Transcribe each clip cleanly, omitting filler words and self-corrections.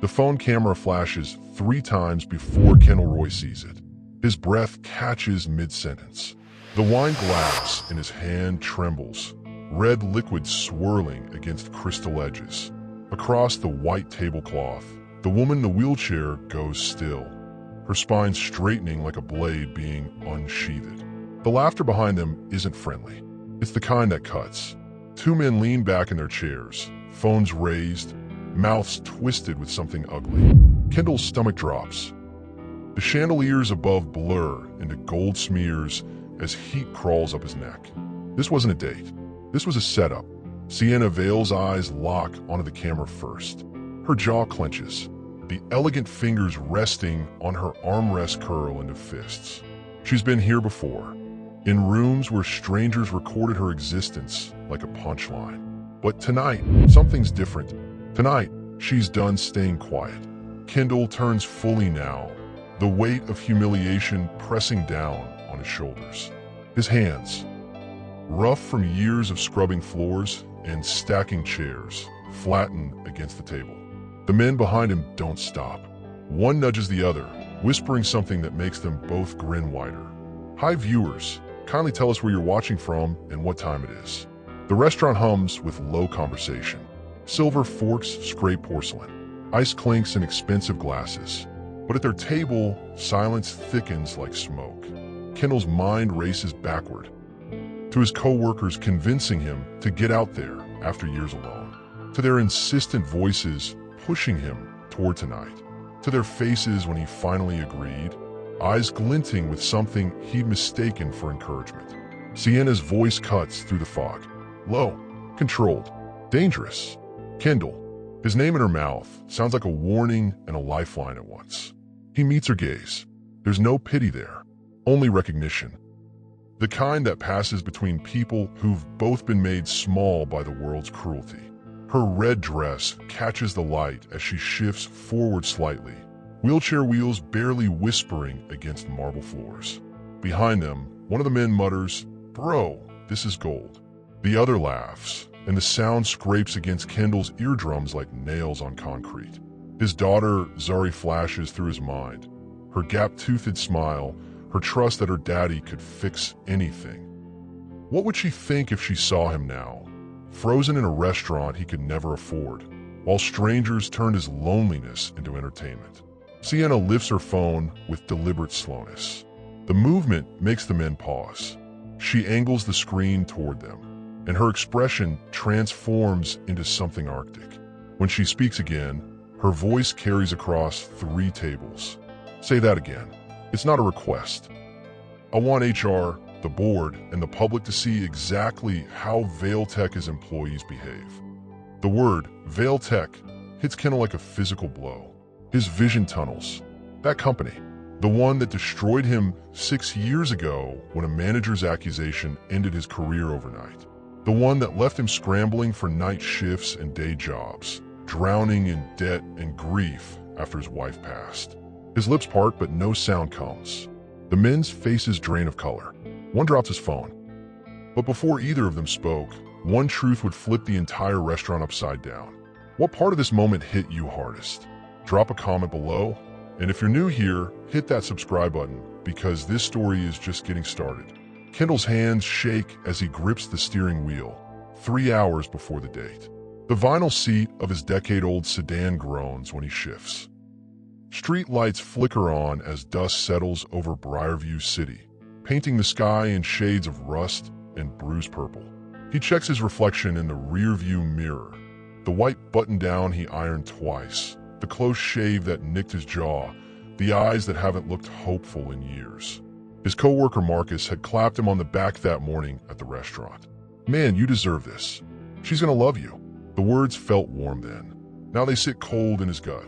The phone camera flashes 3 times before Kendall Roy sees it. His breath catches mid-sentence. The wine glass in his hand trembles, red liquid swirling against crystal edges. Across the white tablecloth, the woman in the wheelchair goes still, her spine straightening like a blade being unsheathed. The laughter behind them isn't friendly. It's the kind that cuts. 2 men lean back in their chairs, phones raised, mouths twisted with something ugly. Kendall's stomach drops. The chandeliers above blur into gold smears as heat crawls up his neck. This wasn't a date. This was a setup. Sienna Vale's eyes lock onto the camera first. Her jaw clenches, the elegant fingers resting on her armrest curl into fists. She's been here before, in rooms where strangers recorded her existence like a punchline. But tonight, something's different. Tonight, she's done staying quiet. Kendall turns fully now, the weight of humiliation pressing down on his shoulders. His hands, rough from years of scrubbing floors and stacking chairs, flatten against the table. The men behind him don't stop. One nudges the other, whispering something that makes them both grin wider. Hi viewers, kindly tell us where you're watching from and what time it is. The restaurant hums with low conversation. Silver forks scrape porcelain. Ice clinks in expensive glasses. But at their table, silence thickens like smoke. Kendall's mind races backward to his co-workers convincing him to get out there after years alone, to their insistent voices pushing him toward tonight, to their faces when he finally agreed, eyes glinting with something he'd mistaken for encouragement. Sienna's voice cuts through the fog. Low, controlled, dangerous. Kendall, his name in her mouth, sounds like a warning and a lifeline at once. He meets her gaze. There's no pity there, only recognition. The kind that passes between people who've both been made small by the world's cruelty. Her red dress catches the light as she shifts forward slightly, wheelchair wheels barely whispering against marble floors. Behind them, one of the men mutters, "Bro, this is gold." The other laughs, and the sound scrapes against Kendall's eardrums like nails on concrete. His daughter, Zari, flashes through his mind, her gap-toothed smile, her trust that her daddy could fix anything. What would she think if she saw him now, frozen in a restaurant he could never afford, while strangers turned his loneliness into entertainment? Sienna lifts her phone with deliberate slowness. The movement makes the men pause. She angles the screen toward them, and her expression transforms into something arctic. When she speaks again, her voice carries across 3 tables. Say that again. It's not a request. I want HR, the board, and the public to see exactly how Valetech's employees behave. The word, Valetech, hits Kendall like a physical blow. His vision tunnels. That company, the one that destroyed him 6 years ago when a manager's accusation ended his career overnight. The one that left him scrambling for night shifts and day jobs, drowning in debt and grief after his wife passed. His lips part, but no sound comes. The men's faces drain of color. One drops his phone. But before either of them spoke, one truth would flip the entire restaurant upside down. What part of this moment hit you hardest? Drop a comment below, and if you're new here, hit that subscribe button, because this story is just getting started. Kendall's hands shake as he grips the steering wheel, 3 hours before the date. The vinyl seat of his decade-old sedan groans when he shifts. Street lights flicker on as dust settles over Briarview City, painting the sky in shades of rust and bruised purple. He checks his reflection in the rear-view mirror, the white button-down he ironed twice, the close shave that nicked his jaw, the eyes that haven't looked hopeful in years. His co-worker Marcus had clapped him on the back that morning at the restaurant. "Man, you deserve this. She's gonna love you." The words felt warm then. Now they sit cold in his gut.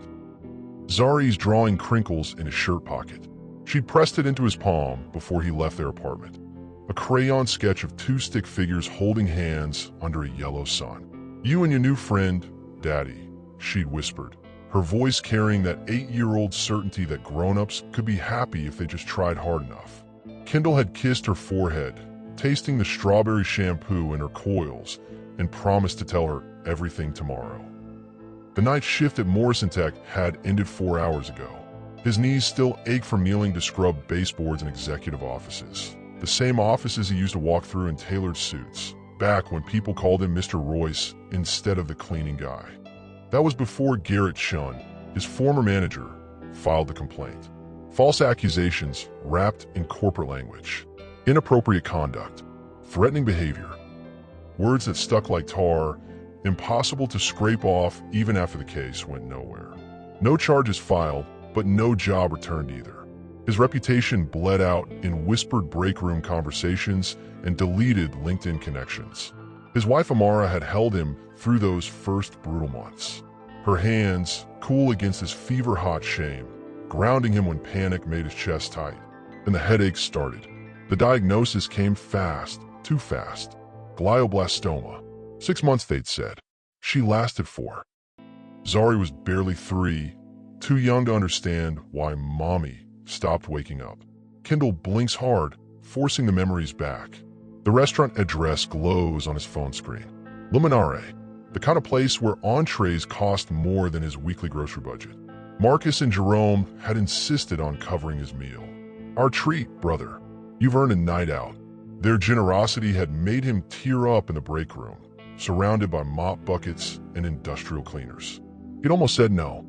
Zari's drawing crinkles in his shirt pocket. She'd pressed it into his palm before he left their apartment. A crayon sketch of 2 stick figures holding hands under a yellow sun. "You and your new friend, Daddy," she'd whispered, her voice carrying that 8-year-old certainty that grown-ups could be happy if they just tried hard enough. Kendall had kissed her forehead, tasting the strawberry shampoo in her coils, and promised to tell her everything tomorrow. The night shift at Morrison Tech had ended 4 hours ago. His knees still ached from kneeling to scrub baseboards in executive offices. The same offices he used to walk through in tailored suits, back when people called him Mr. Royce instead of the cleaning guy. That was before Garrett Shun, his former manager, filed the complaint. False accusations wrapped in corporate language. Inappropriate conduct. Threatening behavior. Words that stuck like tar, impossible to scrape off even after the case went nowhere. No charges filed, but no job returned either. His reputation bled out in whispered break room conversations and deleted LinkedIn connections. His wife Amara had held him through those first brutal months. Her hands cool against his fever-hot shame, grounding him when panic made his chest tight. Then the headaches started. The diagnosis came fast, too fast. Glioblastoma. 6 months, they'd said. She lasted 4. Zari was barely 3, too young to understand why Mommy stopped waking up. Kendall blinks hard, forcing the memories back. The restaurant address glows on his phone screen. Luminare, the kind of place where entrees cost more than his weekly grocery budget. Marcus and Jerome had insisted on covering his meal. Our treat, brother. You've earned a night out. Their generosity had made him tear up in the break room, surrounded by mop buckets and industrial cleaners. He'd almost said no.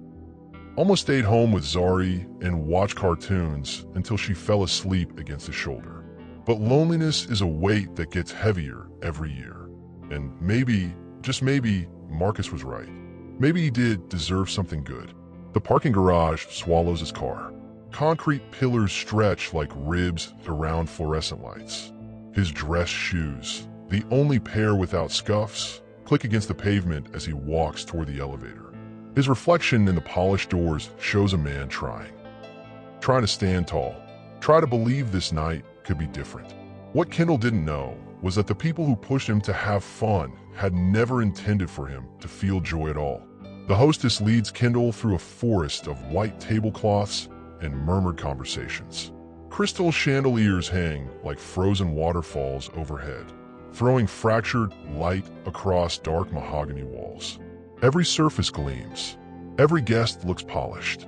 Almost stayed home with Zari and watched cartoons until she fell asleep against his shoulder. But loneliness is a weight that gets heavier every year. And maybe, just maybe, Marcus was right. Maybe he did deserve something good. The parking garage swallows his car. Concrete pillars stretch like ribs around fluorescent lights. His dress shoes, the only pair without scuffs, click against the pavement as he walks toward the elevator. His reflection in the polished doors shows a man trying to stand tall, try to believe this night could be different. What Kendall didn't know was that the people who pushed him to have fun had never intended for him to feel joy at all. The hostess leads Kendall through a forest of white tablecloths and murmured conversations. Crystal chandeliers hang like frozen waterfalls overhead, throwing fractured light across dark mahogany walls. Every surface gleams. Every guest looks polished.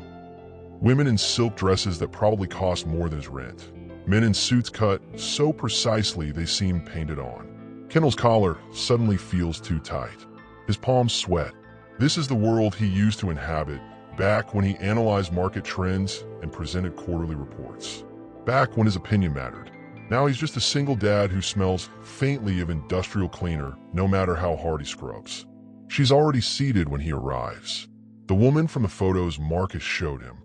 Women in silk dresses that probably cost more than his rent. Men in suits cut so precisely they seem painted on. Kendall's collar suddenly feels too tight. His palms sweat. This is the world he used to inhabit back when he analyzed market trends and presented quarterly reports. Back when his opinion mattered. Now he's just a single dad who smells faintly of industrial cleaner no matter how hard he scrubs. She's already seated when he arrives. The woman from the photos Marcus showed him.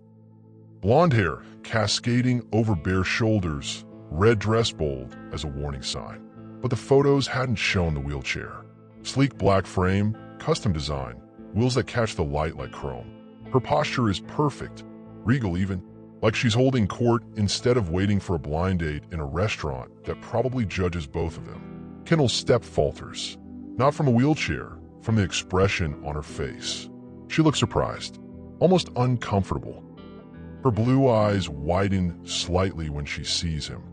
Blonde hair cascading over bare shoulders, red dress bold as a warning sign. But the photos hadn't shown the wheelchair. Sleek black frame, custom design, wheels that catch the light like chrome. Her posture is perfect, regal even, like she's holding court instead of waiting for a blind date in a restaurant that probably judges both of them. Kendall's step falters, not from a wheelchair, from the expression on her face. She looks surprised, almost uncomfortable. Her blue eyes widen slightly when she sees him,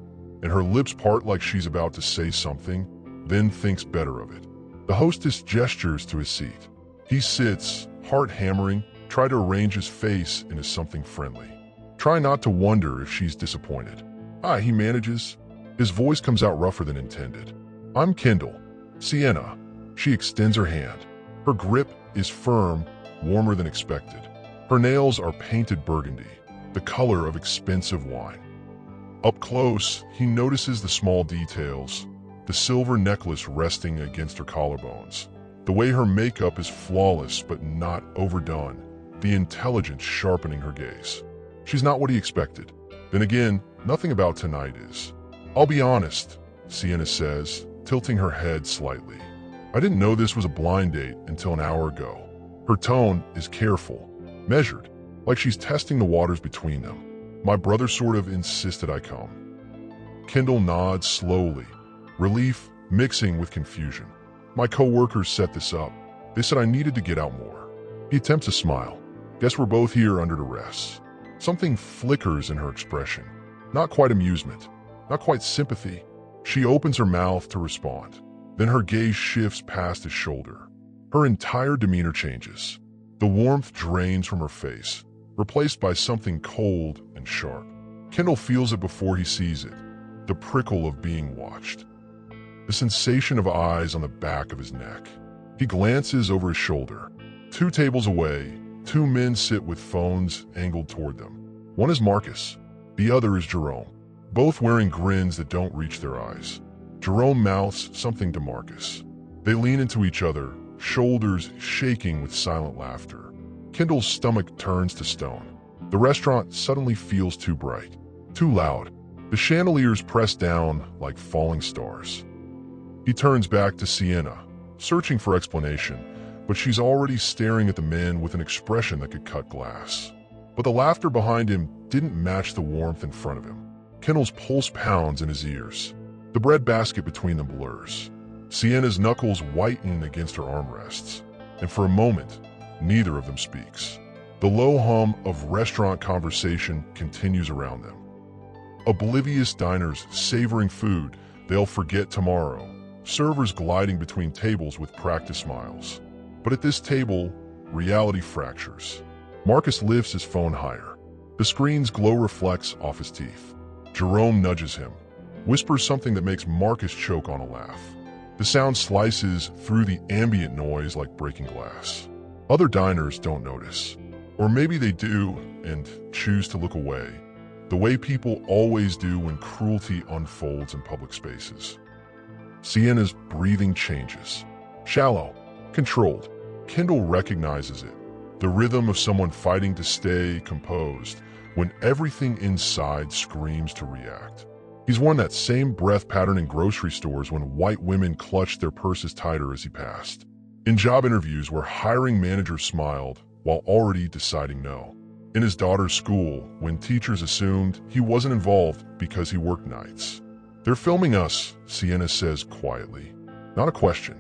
and her lips part like she's about to say something, then thinks better of it. The hostess gestures to his seat. He sits, heart hammering, try to arrange his face into something friendly. Try not to wonder if she's disappointed. He manages. His voice comes out rougher than intended. I'm Kendall. Sienna. She extends her hand. Her grip is firm, warmer than expected. Her nails are painted burgundy, the color of expensive wine. Up close, he notices the small details, the silver necklace resting against her collarbones, the way her makeup is flawless but not overdone, the intelligence sharpening her gaze. She's not what he expected. Then again, nothing about tonight is. I'll be honest, Sienna says, tilting her head slightly. I didn't know this was a blind date until an hour ago. Her tone is careful, measured, like she's testing the waters between them. My brother sort of insisted I come. Kendall nods slowly, relief mixing with confusion. My co-workers set this up. They said I needed to get out more. He attempts a smile. Guess we're both here under duress. Something flickers in her expression. Not quite amusement, not quite sympathy. She opens her mouth to respond. Then her gaze shifts past his shoulder. Her entire demeanor changes. The warmth drains from her face, replaced by something cold and sharp. Kendall feels it before he sees it, the prickle of being watched. The sensation of eyes on the back of his neck. He glances over his shoulder. 2 tables away, 2 men sit with phones angled toward them. One is Marcus, the other is Jerome, both wearing grins that don't reach their eyes. Jerome mouths something to Marcus. They lean into each other, shoulders shaking with silent laughter. Kendall's stomach turns to stone. The restaurant suddenly feels too bright, too loud. The chandeliers press down like falling stars. He turns back to Sienna, searching for explanation, but she's already staring at the men with an expression that could cut glass. But the laughter behind him didn't match the warmth in front of him. Kendall's pulse pounds in his ears. The bread basket between them blurs. Sienna's knuckles whiten against her armrests, and for a moment, neither of them speaks. The low hum of restaurant conversation continues around them. Oblivious diners savoring food they'll forget tomorrow. Servers gliding between tables with practiced smiles. But at this table, reality fractures. Marcus lifts his phone higher. The screen's glow reflects off his teeth. Jerome nudges him, whispers something that makes Marcus choke on a laugh. The sound slices through the ambient noise like breaking glass. Other diners don't notice. Or maybe they do and choose to look away, the way people always do when cruelty unfolds in public spaces. Sienna's breathing changes. Shallow, controlled. Kendall recognizes it. The rhythm of someone fighting to stay composed when everything inside screams to react. He's worn that same breath pattern in grocery stores when white women clutched their purses tighter as he passed. In job interviews where hiring managers smiled while already deciding no. In his daughter's school when teachers assumed he wasn't involved because he worked nights. "They're filming us," Sienna says quietly. Not a question.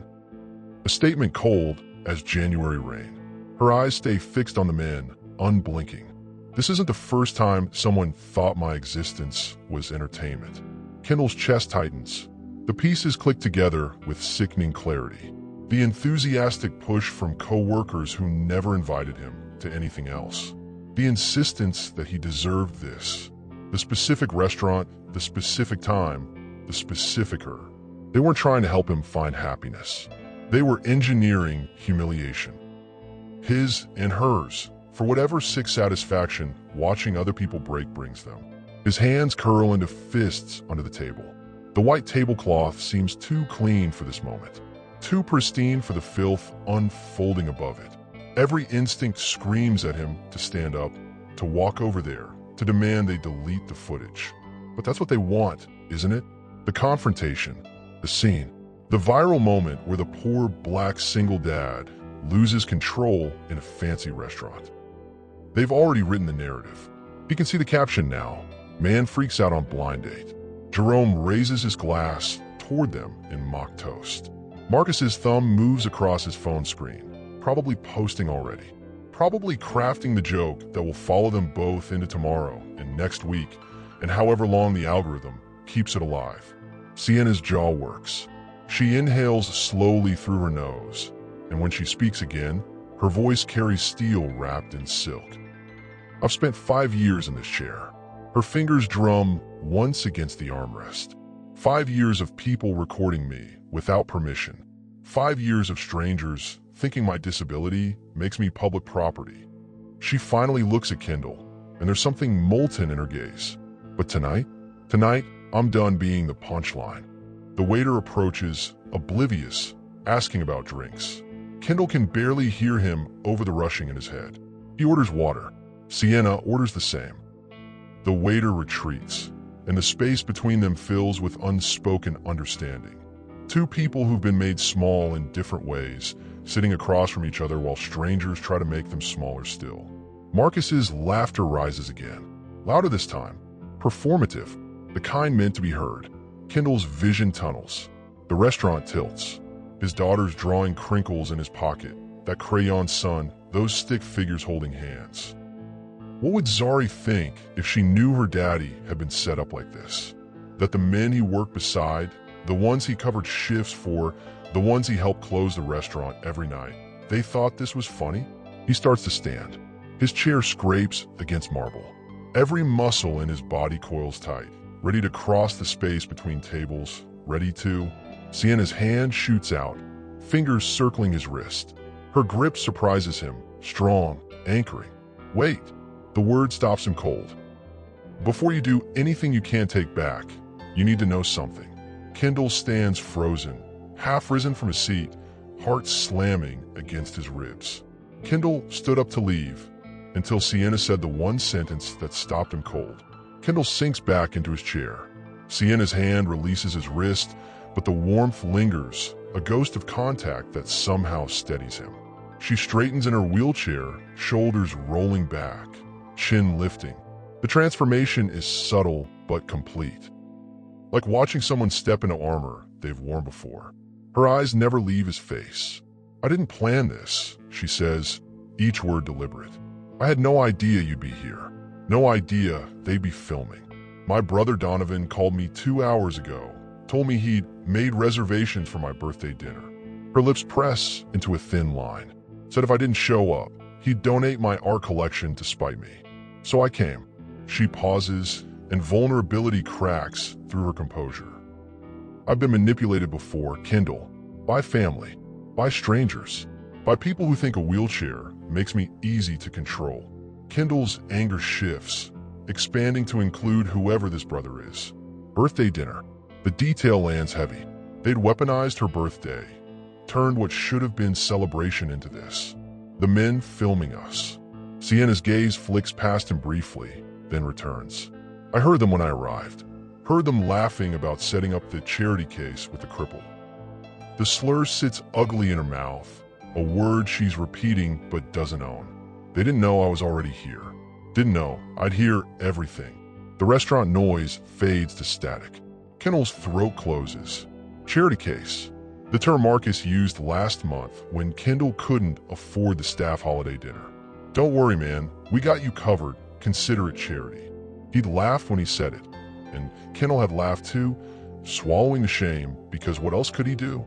A statement cold as January rain. Her eyes stay fixed on the men, unblinking. This isn't the first time someone thought my existence was entertainment. Kendall's chest tightens. The pieces click together with sickening clarity. The enthusiastic push from co-workers who never invited him to anything else. The insistence that he deserved this. The specific restaurant, the specific time, the specific her. They weren't trying to help him find happiness. They were engineering humiliation. His and hers, for whatever sick satisfaction watching other people break brings them. His hands curl into fists under the table. The white tablecloth seems too clean for this moment, too pristine for the filth unfolding above it. Every instinct screams at him to stand up, to walk over there, to demand they delete the footage. But that's what they want, isn't it? The confrontation, the scene, the viral moment where the poor black single dad loses control in a fancy restaurant. They've already written the narrative. He can see the caption now. Man freaks out on blind date. Jerome raises his glass toward them in mock toast. Marcus's thumb moves across his phone screen, probably posting already. Probably crafting the joke that will follow them both into tomorrow and next week, and however long the algorithm keeps it alive. Sienna's jaw works. She inhales slowly through her nose, and when she speaks again, her voice carries steel wrapped in silk. I've spent 5 years in this chair. Her fingers drum once against the armrest. 5 years of people recording me without permission. 5 years of strangers thinking my disability makes me public property. She finally looks at Kendall, and there's something molten in her gaze. But tonight, I'm done being the punchline. The waiter approaches, oblivious, asking about drinks. Kendall can barely hear him over the rushing in his head. He orders water. Sienna orders the same. The waiter retreats, and the space between them fills with unspoken understanding. Two people who've been made small in different ways, sitting across from each other while strangers try to make them smaller still. Marcus's laughter rises again, louder this time, performative, the kind meant to be heard. Kendall's vision tunnels. The restaurant tilts. His daughter's drawing crinkles in his pocket, that crayon sun, those stick figures holding hands. What would Zari think if she knew her daddy had been set up like this? That the men he worked beside, the ones he covered shifts for, the ones he helped close the restaurant every night, they thought this was funny? He starts to stand. His chair scrapes against marble. Every muscle in his body coils tight, ready to cross the space between tables, ready to. Sienna's hand shoots out, fingers circling his wrist. Her grip surprises him, strong, anchoring. Wait, the word stops him cold. Before you do anything you can't take back, you need to know something. Kendall stands frozen, half risen from his seat, heart slamming against his ribs. Kendall stood up to leave, until Sienna said the one sentence that stopped him cold. Kendall sinks back into his chair. Sienna's hand releases his wrist, but the warmth lingers, a ghost of contact that somehow steadies him. She straightens in her wheelchair, shoulders rolling back, chin lifting. The transformation is subtle but complete. Like watching someone step into armor they've worn before. Her eyes never leave his face. "I didn't plan this," she says, each word deliberate. "I had no idea you'd be here. No idea they'd be filming. My brother Donovan called me 2 hours ago, told me he'd made reservations for my birthday dinner." Her lips press into a thin line. Said if I didn't show up, he'd donate my art collection to spite me. So I came. She pauses, and vulnerability cracks through her composure. "I've been manipulated before, Kendall, by family, by strangers, by people who think a wheelchair makes me easy to control." Kendall's anger shifts, expanding to include whoever this brother is. Birthday dinner. The detail lands heavy. They'd weaponized her birthday, turned what should have been celebration into this. The men filming us. Sienna's gaze flicks past him briefly, then returns. "I heard them when I arrived. Heard them laughing about setting up the charity case with the cripple." The slur sits ugly in her mouth, a word she's repeating but doesn't own. "They didn't know I was already here. Didn't know I'd hear everything." The restaurant noise fades to static. Kendall's throat closes. Charity case. The term Marcus used last month when Kendall couldn't afford the staff holiday dinner. "Don't worry, man. We got you covered. Consider it charity." He'd laughed when he said it, and Kendall had laughed too, swallowing the shame because what else could he do?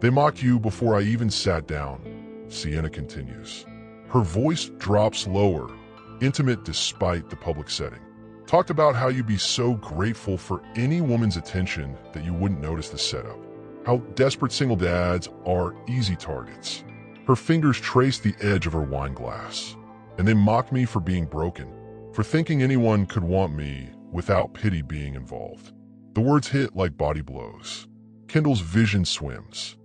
"They mocked you before I even sat down," Sienna continues. Her voice drops lower, intimate despite the public setting. "Talked about how you'd be so grateful for any woman's attention that you wouldn't notice the setup. How desperate single dads are easy targets." Her fingers trace the edge of her wine glass. "And they mocked me for being broken, for thinking anyone could want me without pity being involved." The words hit like body blows. Kendall's vision swims.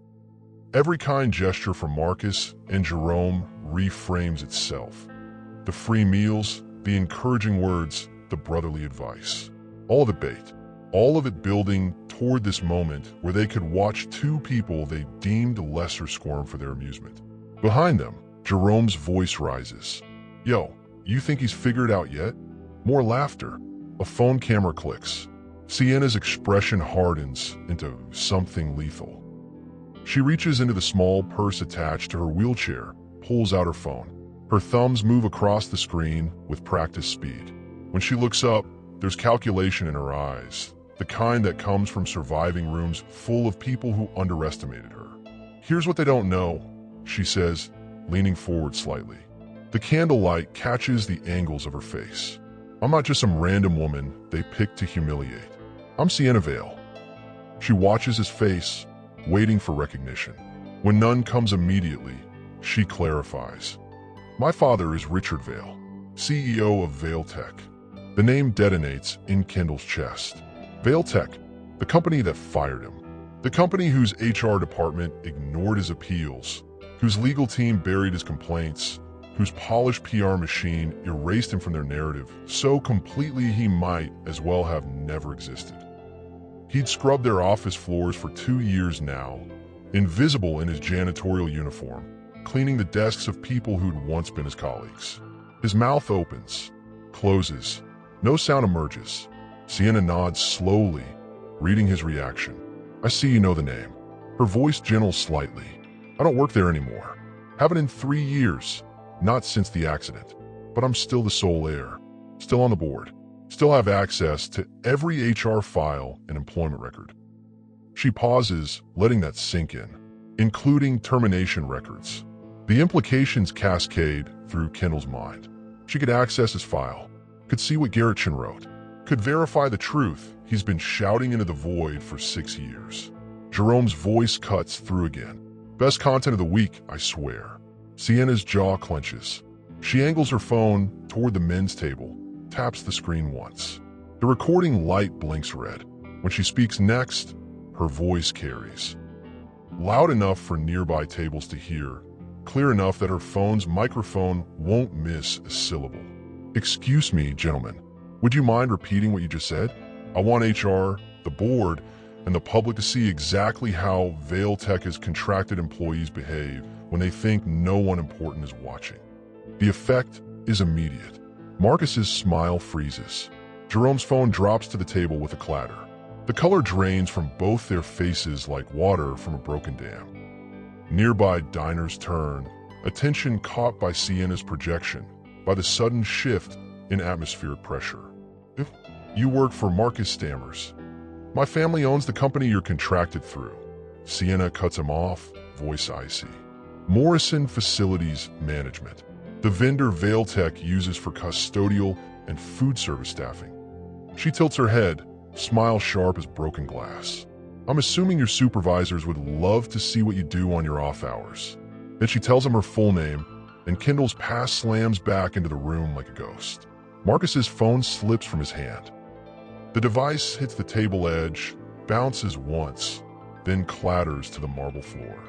Every kind gesture from Marcus and Jerome reframes itself. The free meals, the encouraging words, the brotherly advice. All of it bait. All of it building toward this moment where they could watch two people they deemed lesser squirm for their amusement. Behind them, Jerome's voice rises. "Yo, you think he's figured it out yet?" More laughter. A phone camera clicks. Sienna's expression hardens into something lethal. She reaches into the small purse attached to her wheelchair, pulls out her phone. Her thumbs move across the screen with practiced speed. When she looks up, there's calculation in her eyes, the kind that comes from surviving rooms full of people who underestimated her. "Here's what they don't know," she says, leaning forward slightly. The candlelight catches the angles of her face. "I'm not just some random woman they picked to humiliate. I'm Sienna Vale." She watches his face, waiting for recognition. When none comes immediately, she clarifies. "My father is Richard Vale, CEO of Vale Tech." The name detonates in Kendall's chest. Vale Tech, the company that fired him. The company whose HR department ignored his appeals, whose legal team buried his complaints, whose polished PR machine erased him from their narrative so completely he might as well have never existed. He'd scrubbed their office floors for 2 years now, invisible in his janitorial uniform, cleaning the desks of people who'd once been his colleagues. His mouth opens, closes. No sound emerges. Sienna nods slowly, reading his reaction. "I see you know the name." Her voice gentles slightly. "I don't work there anymore. Haven't in 3 years. Not since the accident. But I'm still the sole heir. Still on the board. Still have access to every HR file and employment record." She pauses, letting that sink in, including termination records. The implications cascade through Kendall's mind. She could access his file, could see what Gerritsen wrote, could verify the truth he's been shouting into the void for 6 years. Jerome's voice cuts through again. Best content of the week, I swear. Sienna's jaw clenches. She angles her phone toward the men's table, taps the screen once. The recording light blinks red. When she speaks next, her voice carries. Loud enough for nearby tables to hear, clear enough that her phone's microphone won't miss a syllable. Excuse me, gentlemen. Would you mind repeating what you just said? I want HR, the board, and the public to see exactly how Veil Tech has contracted employees behave when they think no one important is watching. The effect is immediate. Marcus's smile freezes. Jerome's phone drops to the table with a clatter. The color drains from both their faces like water from a broken dam. Nearby diners turn, attention caught by Sienna's projection, by the sudden shift in atmospheric pressure. If you work for Marcus stammers. My family owns the company you're contracted through. Sienna cuts him off, voice icy. Morrison Facilities Management. The vendor Veil Tech uses for custodial and food service staffing. She tilts her head, smile sharp as broken glass. I'm assuming your supervisors would love to see what you do on your off hours. Then she tells him her full name, and Kendall's pass slams back into the room like a ghost. Marcus's phone slips from his hand. The device hits the table edge, bounces once, then clatters to the marble floor.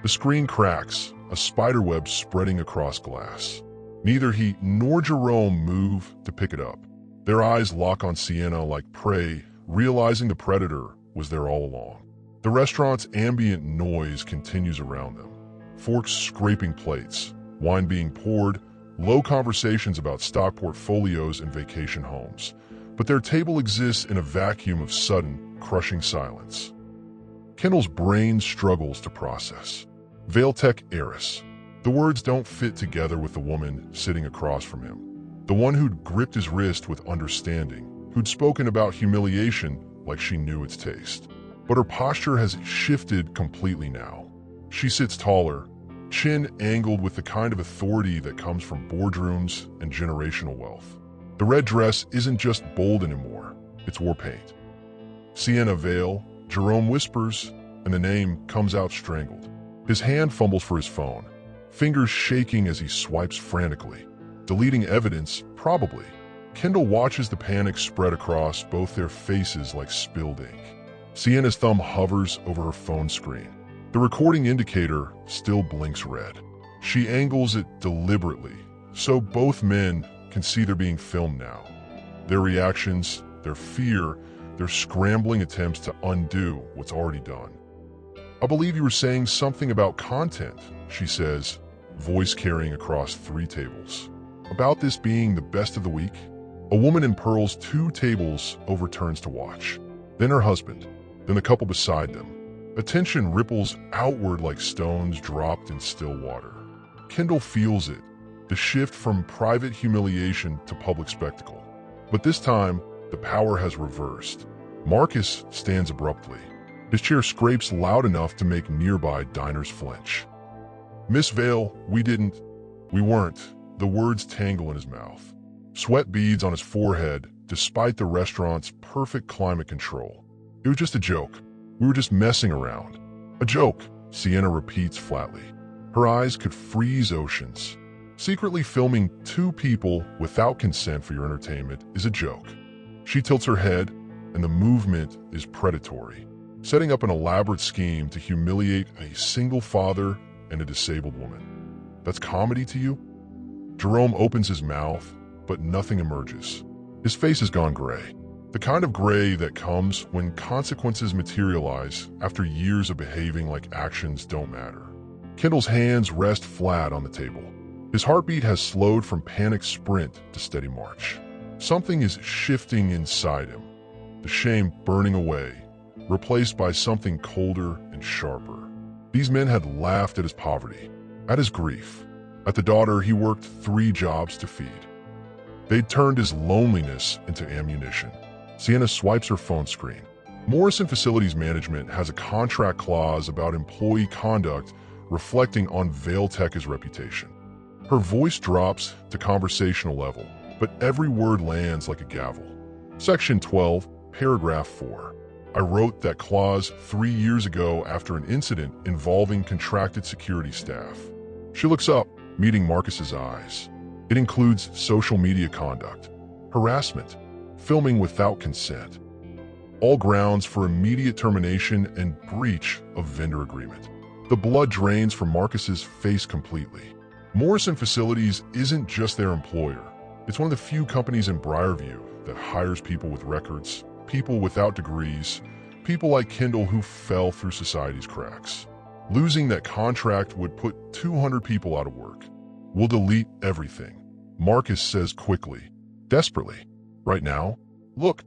The screen cracks, a spiderweb spreading across glass. Neither he nor Jerome move to pick it up. Their eyes lock on Sienna like prey, realizing the predator was there all along. The restaurant's ambient noise continues around them. Forks scraping plates, wine being poured, low conversations about stock portfolios and vacation homes. But their table exists in a vacuum of sudden, crushing silence. Kendall's brain struggles to process. Veil Tech heiress. The words don't fit together with the woman sitting across from him. The one who'd gripped his wrist with understanding, who'd spoken about humiliation like she knew its taste. But her posture has shifted completely now. She sits taller, chin angled with the kind of authority that comes from boardrooms and generational wealth. The red dress isn't just bold anymore, it's war paint. Sienna Veil, Jerome whispers, and the name comes out strangled. His hand fumbles for his phone, fingers shaking as he swipes frantically. Deleting evidence, probably. Kendall watches the panic spread across both their faces like spilled ink. Sienna's thumb hovers over her phone screen. The recording indicator still blinks red. She angles it deliberately, so both men can see they're being filmed now. Their reactions, their fear, their scrambling attempts to undo what's already done. I believe you were saying something about content, she says, voice carrying across 3 tables. About this being the best of the week? A woman in pearls 2 tables overturns to watch. Then her husband, then the couple beside them. Attention ripples outward like stones dropped in still water. Kendall feels it, the shift from private humiliation to public spectacle. But this time, the power has reversed. Marcus stands abruptly. His chair scrapes loud enough to make nearby diners flinch. Miss Veil, we weren't. The words tangle in his mouth. Sweat beads on his forehead, despite the restaurant's perfect climate control. It was just a joke. We were just messing around. A joke, Sienna repeats flatly. Her eyes could freeze oceans. Secretly filming 2 people without consent for your entertainment is a joke. She tilts her head, and the movement is predatory, setting up an elaborate scheme to humiliate a single father and a disabled woman. That's comedy to you? Jerome opens his mouth, but nothing emerges. His face has gone gray. The kind of gray that comes when consequences materialize after years of behaving like actions don't matter. Kendall's hands rest flat on the table. His heartbeat has slowed from panic sprint to steady march. Something is shifting inside him, the shame burning away, replaced by something colder and sharper. These men had laughed at his poverty, at his grief, at the daughter he worked 3 jobs to feed. They'd turned his loneliness into ammunition. Sienna swipes her phone screen. Morrison Facilities Management has a contract clause about employee conduct reflecting on Veiltecha's reputation. Her voice drops to conversational level, but every word lands like a gavel. Section 12, paragraph 4. I wrote that clause 3 years ago after an incident involving contracted security staff. She looks up, meeting Marcus's eyes. It includes social media conduct, harassment, filming without consent. All grounds for immediate termination and breach of vendor agreement. The blood drains from Marcus's face completely. Morrison Facilities isn't just their employer. It's one of the few companies in Briarview that hires people with records, people without degrees, people like Kendall who fell through society's cracks. Losing that contract would put 200 people out of work. We'll delete everything, Marcus says quickly, desperately. Right now? Look.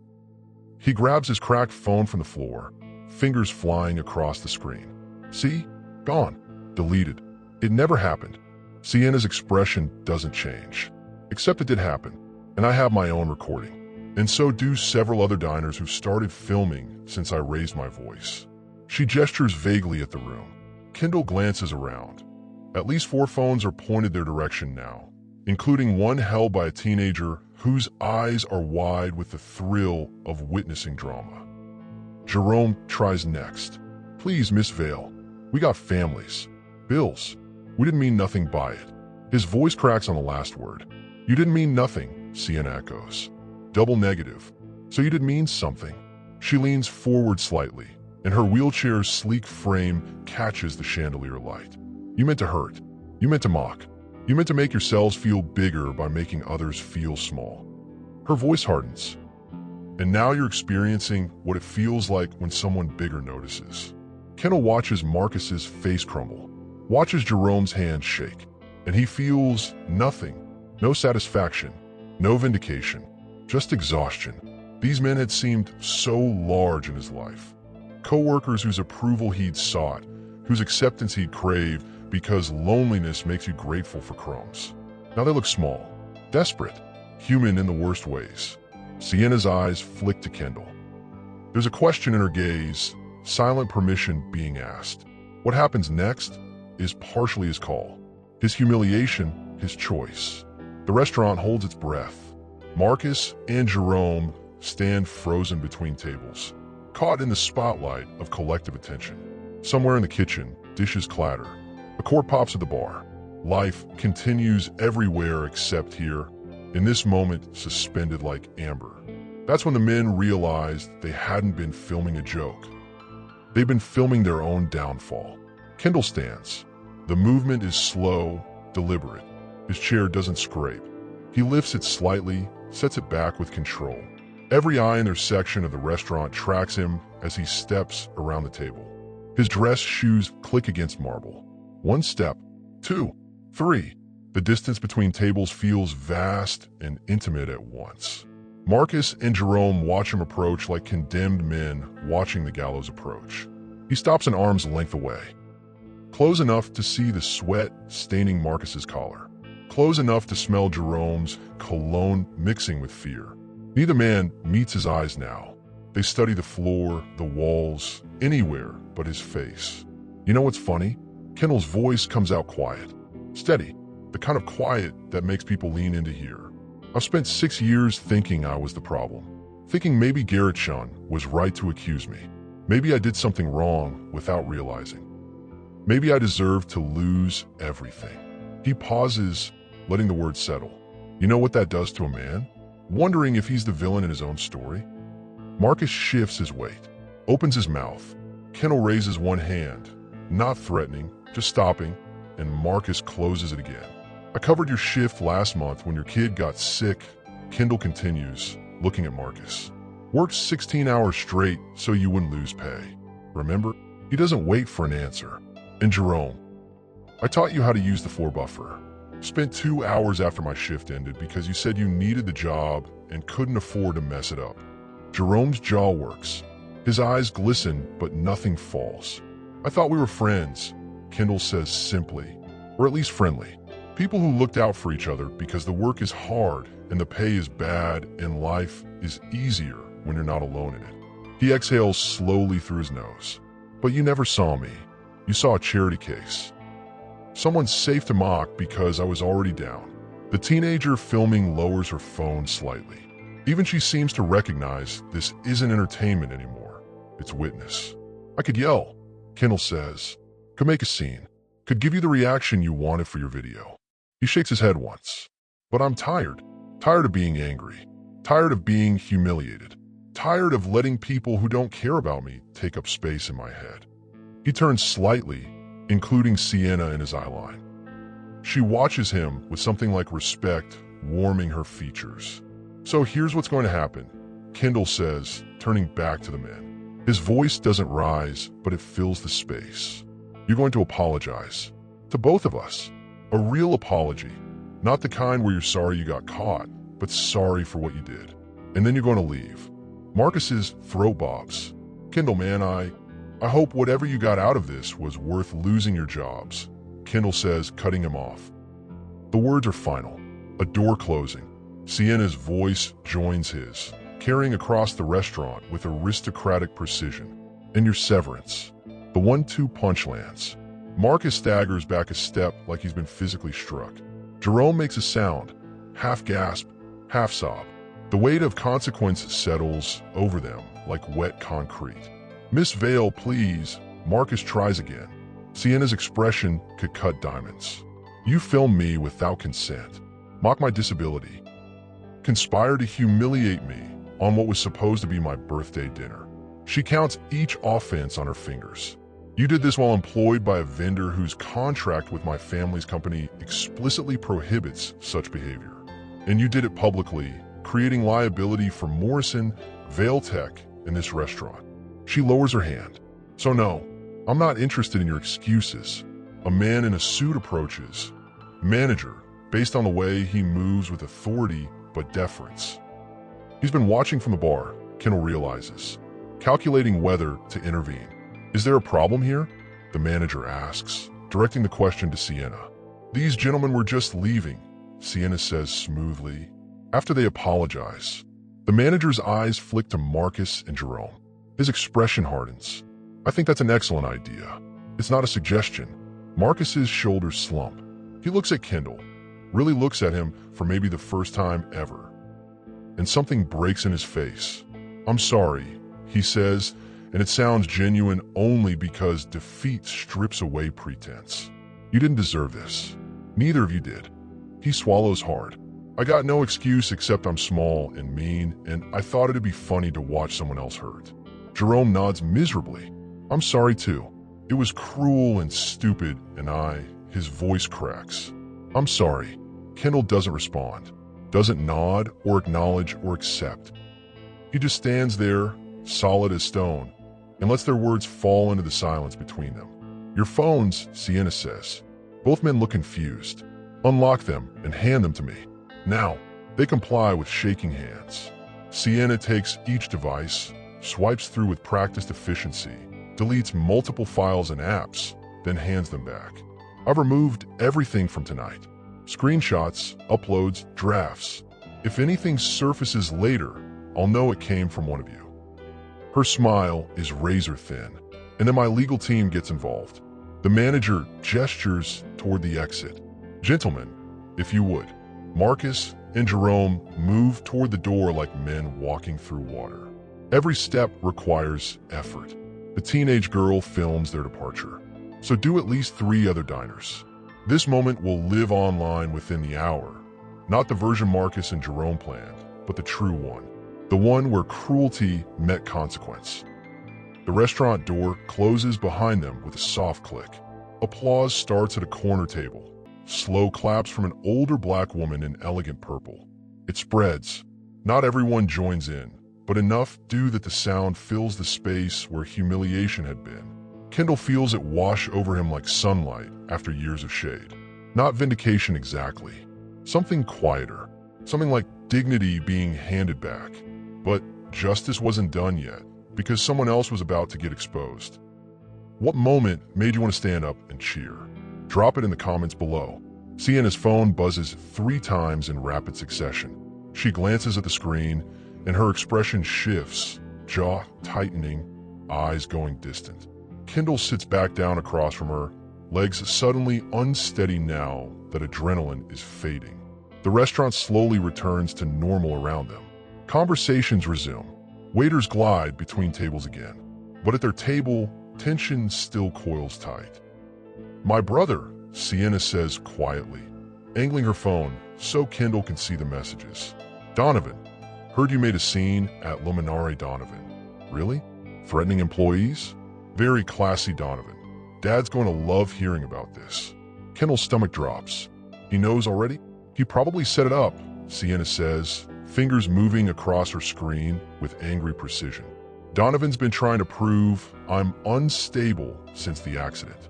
He grabs his cracked phone from the floor, fingers flying across the screen. See? Gone. Deleted. It never happened. Sienna's expression doesn't change. Except it did happen, and I have my own recording. And so do several other diners who've started filming since I raised my voice. She gestures vaguely at the room. Kendall glances around. At least 4 phones are pointed their direction now, including one held by a teenager whose eyes are wide with the thrill of witnessing drama. Jerome tries next. Please, Miss Vale. We got families. Bills. We didn't mean nothing by it. His voice cracks on the last word. You didn't mean nothing, Sienna echoes. Double negative. So you did mean something. She leans forward slightly, and her wheelchair's sleek frame catches the chandelier light. You meant to hurt. You meant to mock. You meant to make yourselves feel bigger by making others feel small. Her voice hardens. And now you're experiencing what it feels like when someone bigger notices. Kendall watches Marcus's face crumble, watches Jerome's hand shake, and he feels nothing. No satisfaction, no vindication, just exhaustion. These men had seemed so large in his life. Co-workers whose approval he'd sought, whose acceptance he'd craved, because loneliness makes you grateful for crumbs. Now they look small, desperate, human in the worst ways. Sienna's eyes flick to Kendall. There's a question in her gaze, silent permission being asked. What happens next is partially his call, his humiliation, his choice. The restaurant holds its breath. Marcus and Jerome stand frozen between tables, caught in the spotlight of collective attention. Somewhere in the kitchen, dishes clatter. A cork pops at the bar. Life continues everywhere except here, in this moment suspended like amber. That's when the men realized they hadn't been filming a joke. They've been filming their own downfall. Kendall stands. The movement is slow, deliberate. His chair doesn't scrape. He lifts it slightly, sets it back with control. Every eye in their section of the restaurant tracks him as he steps around the table. His dress shoes click against marble. 1 step, 2, 3. The distance between tables feels vast and intimate at once. Marcus and Jerome watch him approach like condemned men watching the gallows approach. He stops an arm's length away. Close enough to see the sweat staining Marcus's collar. Close enough to smell Jerome's cologne mixing with fear. Neither man meets his eyes now. They study the floor, the walls, anywhere but his face. You know what's funny? Kendall's voice comes out quiet, steady, the kind of quiet that makes people lean in to hear. I've spent 6 years thinking I was the problem, thinking maybe Garrett Shun was right to accuse me. Maybe I did something wrong without realizing. Maybe I deserved to lose everything. He pauses, letting the words settle. You know what that does to a man? Wondering if he's the villain in his own story? Marcus shifts his weight, opens his mouth. Kendall raises one hand, not threatening, just stopping, and Marcus closes it again. I covered your shift last month when your kid got sick. Kendall continues, looking at Marcus. Worked 16 hours straight so you wouldn't lose pay. Remember? He doesn't wait for an answer. And Jerome, I taught you how to use the floor buffer. Spent 2 hours after my shift ended because you said you needed the job and couldn't afford to mess it up. Jerome's jaw works. His eyes glisten, but nothing falls. I thought we were friends, Kendall says simply, or at least friendly. People who looked out for each other because the work is hard and the pay is bad and life is easier when you're not alone in it. He exhales slowly through his nose. But you never saw me. You saw a charity case. Someone safe to mock because I was already down. The teenager filming lowers her phone slightly. Even she seems to recognize this isn't entertainment anymore. It's witness. I could yell, Kendall says. Could make a scene. Could give you the reaction you wanted for your video. He shakes his head once. But I'm tired. Tired of being angry. Tired of being humiliated. Tired of letting people who don't care about me take up space in my head. He turns slightly, including Sienna in his eyeline. She watches him with something like respect warming her features. So here's what's going to happen, Kendall says, turning back to the men. His voice doesn't rise, but it fills the space. You're going to apologize. To both of us. A real apology. Not the kind where you're sorry you got caught, but sorry for what you did. And then you're going to leave. Marcus's throat bobs. Kendall, man, I hope whatever you got out of this was worth losing your jobs, Kendall says, cutting him off. The words are final. A door closing. Sienna's voice joins his, carrying across the restaurant with aristocratic precision. And your severance. The 1-2 punch lands. Marcus staggers back a step like he's been physically struck. Jerome makes a sound, half gasp, half sob. The weight of consequence settles over them like wet concrete. Miss Vale, please. Marcus tries again. Sienna's expression could cut diamonds. You filmed me without consent. Mock my disability. Conspire to humiliate me on what was supposed to be my birthday dinner. She counts each offense on her fingers. You did this while employed by a vendor whose contract with my family's company explicitly prohibits such behavior. And you did it publicly, creating liability for Morrison, Vale Tech, and this restaurant. She lowers her hand. So no, I'm not interested in your excuses. A man in a suit approaches. Manager, based on the way he moves with authority but deference. He's been watching from the bar, Kendall realizes, calculating whether to intervene. Is there a problem here? The manager asks, directing the question to Sienna. These gentlemen were just leaving, Sienna says smoothly. After they apologize, the manager's eyes flick to Marcus and Jerome. His expression hardens. I think that's an excellent idea. It's not a suggestion. Marcus's shoulders slump. He looks at Kendall, really looks at him for maybe the first time ever. And something breaks in his face. I'm sorry, he says, and it sounds genuine only because defeat strips away pretense. You didn't deserve this. Neither of you did. He swallows hard. I got no excuse except I'm small and mean, and I thought it'd be funny to watch someone else hurt. Jerome nods miserably. I'm sorry too. It was cruel and stupid, and his voice cracks. I'm sorry. Kendall doesn't respond, doesn't nod or acknowledge or accept. He just stands there, solid as stone, and lets their words fall into the silence between them. Your phones, Sienna says. Both men look confused. Unlock them and hand them to me. Now. They comply with shaking hands. Sienna takes each device, swipes through with practiced efficiency, deletes multiple files and apps, then hands them back. I've removed everything from tonight. Screenshots, uploads, drafts. If anything surfaces later, I'll know it came from one of you. Her smile is razor thin, and then my legal team gets involved. The manager gestures toward the exit. Gentlemen, if you would. Marcus and Jerome move toward the door like men walking through water. Every step requires effort. The teenage girl films their departure. So do at least 3 other diners. This moment will live online within the hour. Not the version Marcus and Jerome planned, but the true one. The one where cruelty met consequence. The restaurant door closes behind them with a soft click. Applause starts at a corner table. Slow claps from an older black woman in elegant purple. It spreads. Not everyone joins in, but enough do that the sound fills the space where humiliation had been. Kendall feels it wash over him like sunlight after years of shade. Not vindication exactly. Something quieter. Something like dignity being handed back. But justice wasn't done yet, because someone else was about to get exposed. What moment made you want to stand up and cheer? Drop it in the comments below. Sienna's phone buzzes 3 times in rapid succession. She glances at the screen, and her expression shifts, jaw tightening, eyes going distant. Kendall sits back down across from her, legs suddenly unsteady now that adrenaline is fading. The restaurant slowly returns to normal around them. Conversations resume. Waiters glide between tables again. But at their table, tension still coils tight. "My brother," Sienna says quietly, angling her phone so Kendall can see the messages. "Donovan, heard you made a scene at Luminare Donovan." "Really? Threatening employees?" "Very classy Donovan. Dad's going to love hearing about this." Kendall's stomach drops. "He knows already?" "He probably set it up," Sienna says, fingers moving across her screen with angry precision. "Donovan's been trying to prove I'm unstable since the accident.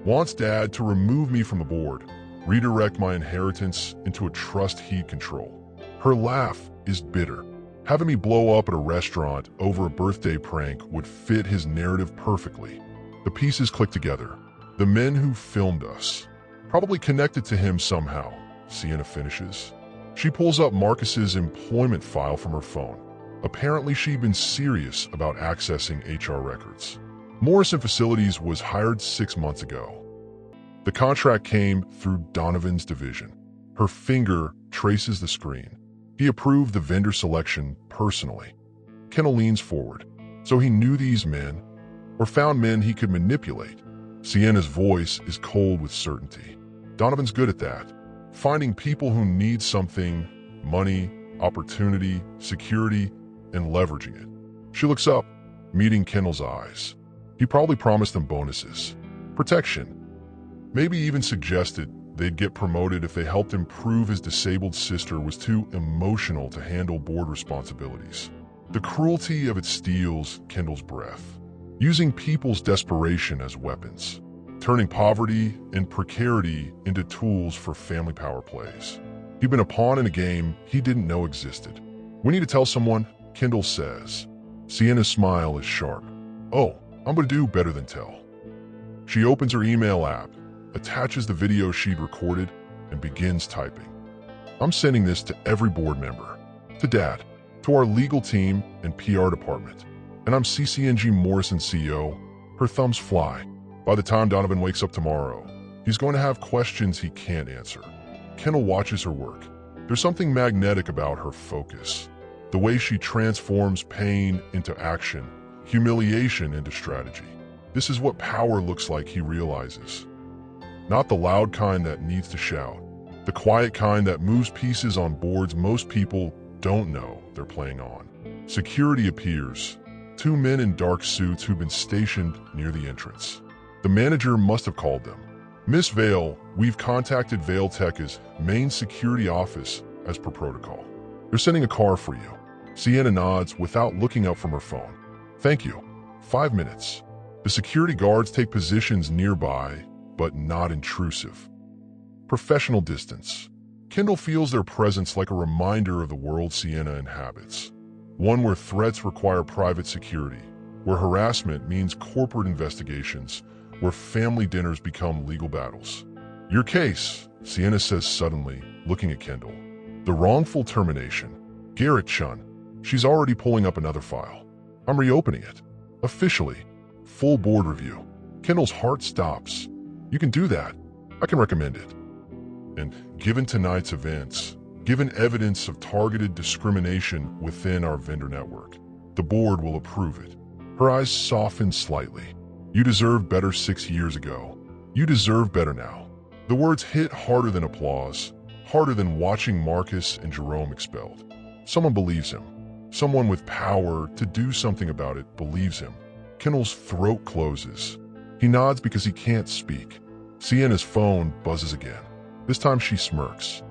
Wants Dad to remove me from the board, redirect my inheritance into a trust he'd control." Her laugh is bitter. Having me blow up at a restaurant over a birthday prank would fit his narrative perfectly. The pieces click together. The men who filmed us. Probably connected to him somehow, Sienna finishes. She pulls up Marcus's employment file from her phone. Apparently she'd been serious about accessing HR records. Morrison Facilities was hired 6 months ago. The contract came through Donovan's division. Her finger traces the screen. He approved the vendor selection personally. Kendall leans forward. So he knew these men, or found men he could manipulate. Sienna's voice is cold with certainty. Donovan's good at that. Finding people who need something, money, opportunity, security, and leveraging it. She looks up, meeting Kendall's eyes. He probably promised them bonuses, protection, maybe even suggested they'd get promoted if they helped him prove his disabled sister was too emotional to handle board responsibilities. The cruelty of it steals Kendall's breath. Using people's desperation as weapons. Turning poverty and precarity into tools for family power plays. He'd been a pawn in a game he didn't know existed. "We need to tell someone," Kendall says. Sienna's smile is sharp. "Oh, I'm going to do better than tell." She opens her email app, attaches the video she'd recorded, and begins typing. "I'm sending this to every board member, to Dad, to our legal team and PR department, and I'm CCNG Morrison CEO." Her thumbs fly. By the time Donovan wakes up tomorrow, he's going to have questions he can't answer. Kendall watches her work. There's something magnetic about her focus. The way she transforms pain into action, humiliation into strategy. This is what power looks like, he realizes. Not the loud kind that needs to shout. The quiet kind that moves pieces on boards most people don't know they're playing on. Security appears. 2 men in dark suits who've been stationed near the entrance. The manager must have called them. "Miss Vale, we've contacted Vale Tech's main security office as per protocol. They're sending a car for you." Sienna nods without looking up from her phone. "Thank you. 5 minutes." The security guards take positions nearby, but not intrusive. Professional distance. Kendall feels their presence like a reminder of the world Sienna inhabits. One where threats require private security, where harassment means corporate investigations, where family dinners become legal battles. "Your case," Sienna says suddenly, looking at Kendall. "The wrongful termination. Garrett Chun. She's already pulling up another file. I'm reopening it. Officially. Full board review." Kendall's heart stops. "You can do that. I can recommend it." And given tonight's events, given evidence of targeted discrimination within our vendor network, the board will approve it. Her eyes soften slightly. "You deserved better 6 years ago. You deserve better now." The words hit harder than applause, harder than watching Marcus and Jerome expelled. Someone believes him. Someone with power to do something about it believes him. Kendall's throat closes. He nods because he can't speak. Sienna's phone buzzes again. This time she smirks.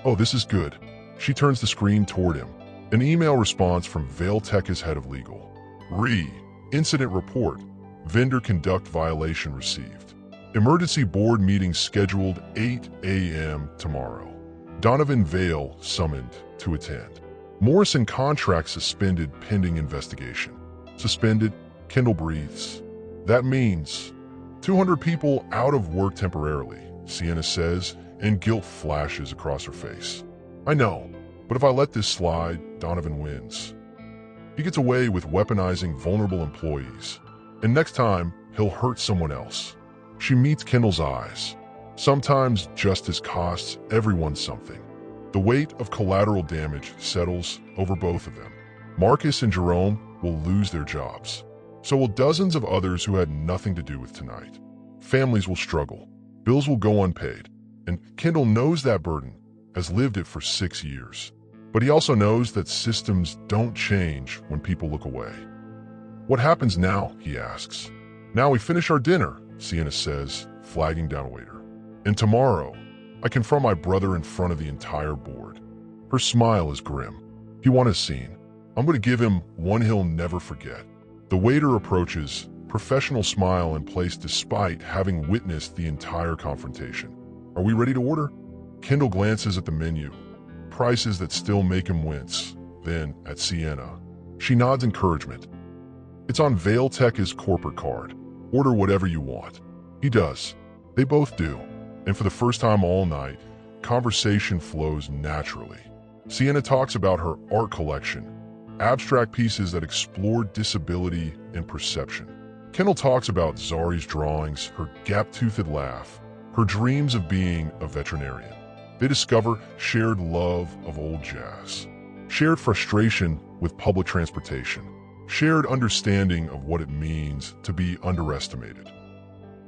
"Oh, this is good." She turns the screen toward him. An email response from Vale Tech's head of legal. Incident report. Vendor conduct violation received. Emergency board meeting scheduled 8 a.m. tomorrow. Donovan Vale summoned to attend. Morrison contract suspended pending investigation. Suspended, Kendall breathes. "That means 200 people out of work temporarily," Sienna says, and guilt flashes across her face. "I know, but if I let this slide, Donovan wins. He gets away with weaponizing vulnerable employees, and next time, he'll hurt someone else." She meets Kendall's eyes. Sometimes justice costs everyone something. The weight of collateral damage settles over both of them. Marcus and Jerome will lose their jobs. So will dozens of others who had nothing to do with tonight. Families will struggle. Bills will go unpaid. And Kendall knows that burden, has lived it for 6 years. But he also knows that systems don't change when people look away. What happens now, he asks. Now we finish our dinner, Sienna says, flagging down a waiter. And tomorrow, I confront my brother in front of the entire board. Her smile is grim. He won a scene. I'm going to give him one he'll never forget. The waiter approaches, professional smile in place despite having witnessed the entire confrontation. Are we ready to order? Kendall glances at the menu, prices that still make him wince, then at Sienna. She nods encouragement. It's on Vailtek's corporate card. Order whatever you want. He does. They both do. And for the first time all night, conversation flows naturally. Sienna talks about her art collection, abstract pieces that explore disability and perception. Kendall talks about Zari's drawings, her gap-toothed laugh, her dreams of being a veterinarian. They discover shared love of old jazz, shared frustration with public transportation, shared understanding of what it means to be underestimated.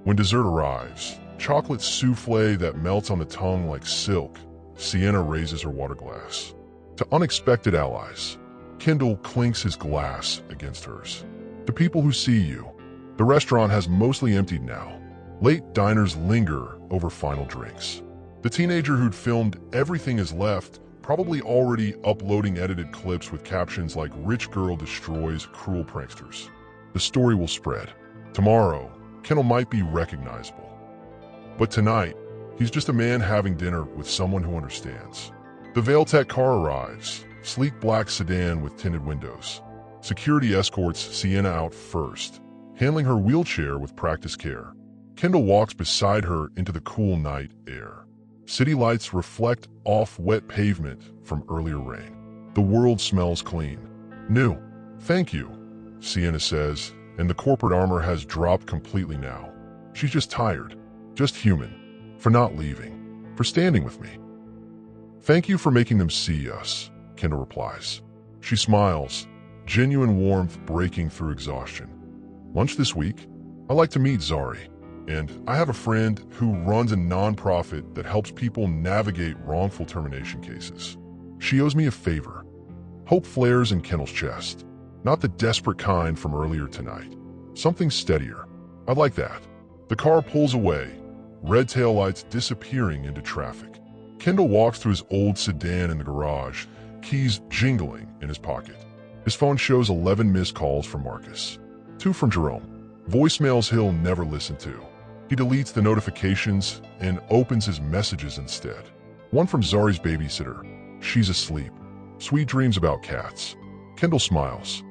When dessert arrives, chocolate souffle that melts on the tongue like silk, Sienna raises her water glass. To unexpected allies, Kendall clinks his glass against hers. To people who see you, the restaurant has mostly emptied now. Late diners linger over final drinks. The teenager who'd filmed Everything Is Left probably already uploading edited clips with captions like "Rich girl destroys cruel pranksters." The story will spread. Tomorrow, Kendall might be recognizable. But tonight, he's just a man having dinner with someone who understands. The Vailtek car arrives, sleek black sedan with tinted windows. Security escorts Sienna out first, handling her wheelchair with practiced care. Kendall walks beside her into the cool night air. City lights reflect off wet pavement from earlier rain. The world smells clean. New. Thank you, Sienna says, and the corporate armor has dropped completely now. She's just tired, just human, for not leaving, for standing with me. Thank you for making them see us, Kendall replies. She smiles, genuine warmth breaking through exhaustion. Lunch this week? I'd like to meet Zari. And I have a friend who runs a nonprofit that helps people navigate wrongful termination cases. She owes me a favor. Hope flares in Kendall's chest. Not the desperate kind from earlier tonight. Something steadier. I'd like that. The car pulls away, red taillights disappearing into traffic. Kendall walks to his old sedan in the garage, keys jingling in his pocket. His phone shows 11 missed calls from Marcus. 2 from Jerome. Voicemails he'll never listen to. He deletes the notifications and opens his messages instead. 1 from Zari's babysitter. She's asleep. Sweet dreams about cats. Kendall smiles.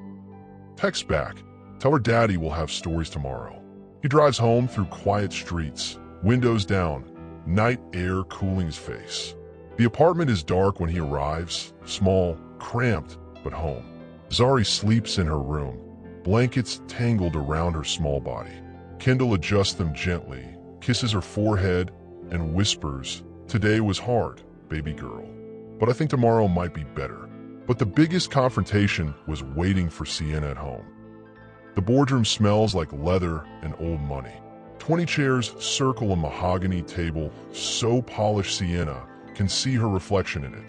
Text back. Tell her daddy will have stories tomorrow. He drives home through quiet streets, windows down, night air cooling his face. The apartment is dark when he arrives, small, cramped, but home. Zari sleeps in her room, blankets tangled around her small body. Kendall adjusts them gently, kisses her forehead, and whispers, "Today was hard, baby girl. But I think tomorrow might be better." But the biggest confrontation was waiting for Sienna at home. The boardroom smells like leather and old money. 20 chairs circle a mahogany table so polished Sienna can see her reflection in it.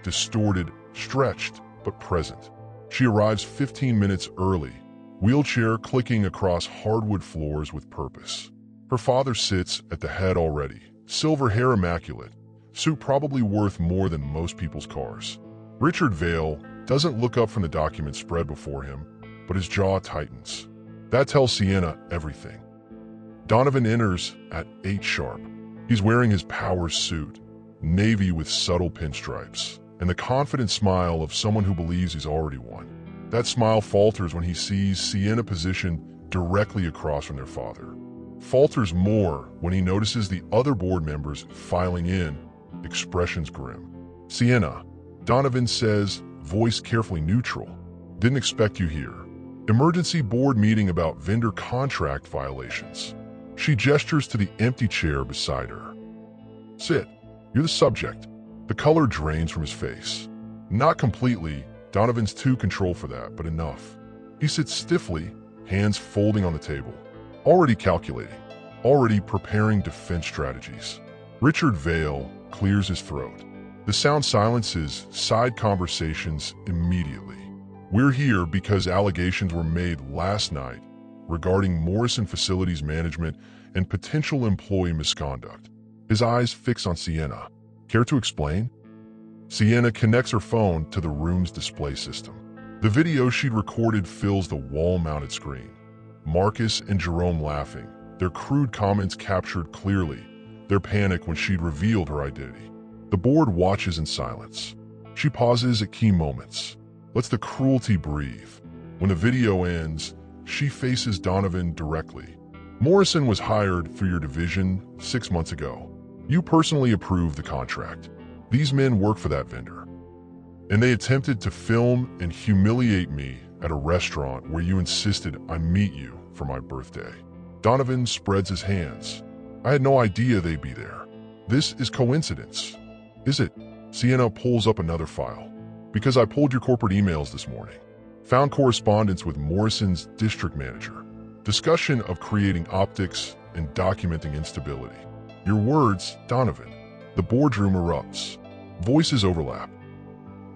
Distorted, stretched, but present. She arrives 15 minutes early, wheelchair clicking across hardwood floors with purpose. Her father sits at the head already, silver hair immaculate, suit probably worth more than most people's cars. Richard Vale doesn't look up from the document spread before him, but his jaw tightens. That tells Sienna everything. Donovan enters at 8 sharp. He's wearing his power suit, navy with subtle pinstripes, and the confident smile of someone who believes he's already won. That smile falters when he sees Sienna positioned directly across from their father. Falters more when he notices the other board members filing in, expressions grim. "Sienna," Donovan says, voice carefully neutral. "Didn't expect you here. Emergency board meeting about vendor contract violations." She gestures to the empty chair beside her. Sit. You're the subject. The color drains from his face. Not completely. Donovan's too controlled for that, but enough. He sits stiffly, hands folding on the table. Already calculating. Already preparing defense strategies. Richard Vale clears his throat. The sound silences side conversations immediately. We're here because allegations were made last night regarding Morrison Facilities Management and potential employee misconduct. His eyes fix on Sienna. Care to explain? Sienna connects her phone to the room's display system. The video she'd recorded fills the wall-mounted screen. Marcus and Jerome laughing, their crude comments captured clearly, their panic when she'd revealed her identity. The board watches in silence. She pauses at key moments, lets the cruelty breathe. When the video ends, she faces Donovan directly. Morrison was hired through your division 6 months ago. You personally approved the contract. These men work for that vendor. And they attempted to film and humiliate me at a restaurant where you insisted I meet you for my birthday. Donovan spreads his hands. I had no idea they'd be there. This is coincidence. Is it? Sienna pulls up another file. Because I pulled your corporate emails this morning. Found correspondence with Morrison's district manager. Discussion of creating optics and documenting instability. Your words, Donovan. The boardroom erupts. Voices overlap.